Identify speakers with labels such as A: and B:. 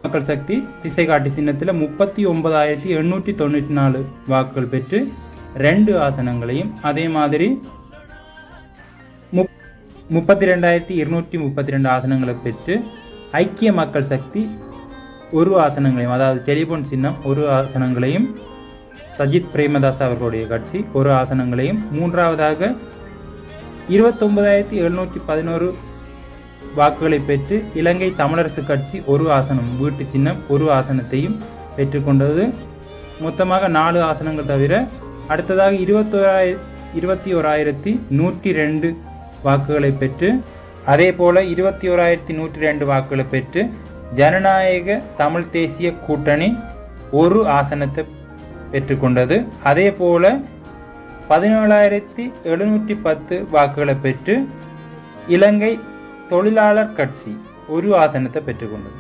A: மக்கள் சக்தி திசை காட்டி சின்னத்தில் 39,894 வாக்குகள் பெற்று 2 ஆசனங்களையும், அதே மாதிரி 32,232 ஆசனங்களை பெற்று ஐக்கிய மக்கள் சக்தி 1 ஆசனங்களையும், அதாவது டெலிபோன் சின்னம் 1 ஆசனங்களையும், சஜித் பிரேமதாஸ் அவர்களுடைய கட்சி 1 ஆசனங்களையும், மூன்றாவதாக 29,711 வாக்குகளை பெற்று இலங்கை தமிழரசு கட்சி 1 ஆசனம், வீட்டு சின்னம் 1 ஆசனத்தையும் பெற்றுக்கொண்டது. மொத்தமாக 4 ஆசனங்கள் தவிர அடுத்ததாக 21,102 வாக்குகளை பெற்று, அதே போல 21,102 வாக்குகளை பெற்று ஜனநாயக தமிழ் தேசிய கூட்டணி 1 ஆசனத்தை பெற்றுக்கொண்டது. அதே போல 17,710 வாக்குகளை பெற்று இலங்கை தொழிலாளர் கட்சி 1 ஆசனத்தை பெற்றுக்கொண்டது.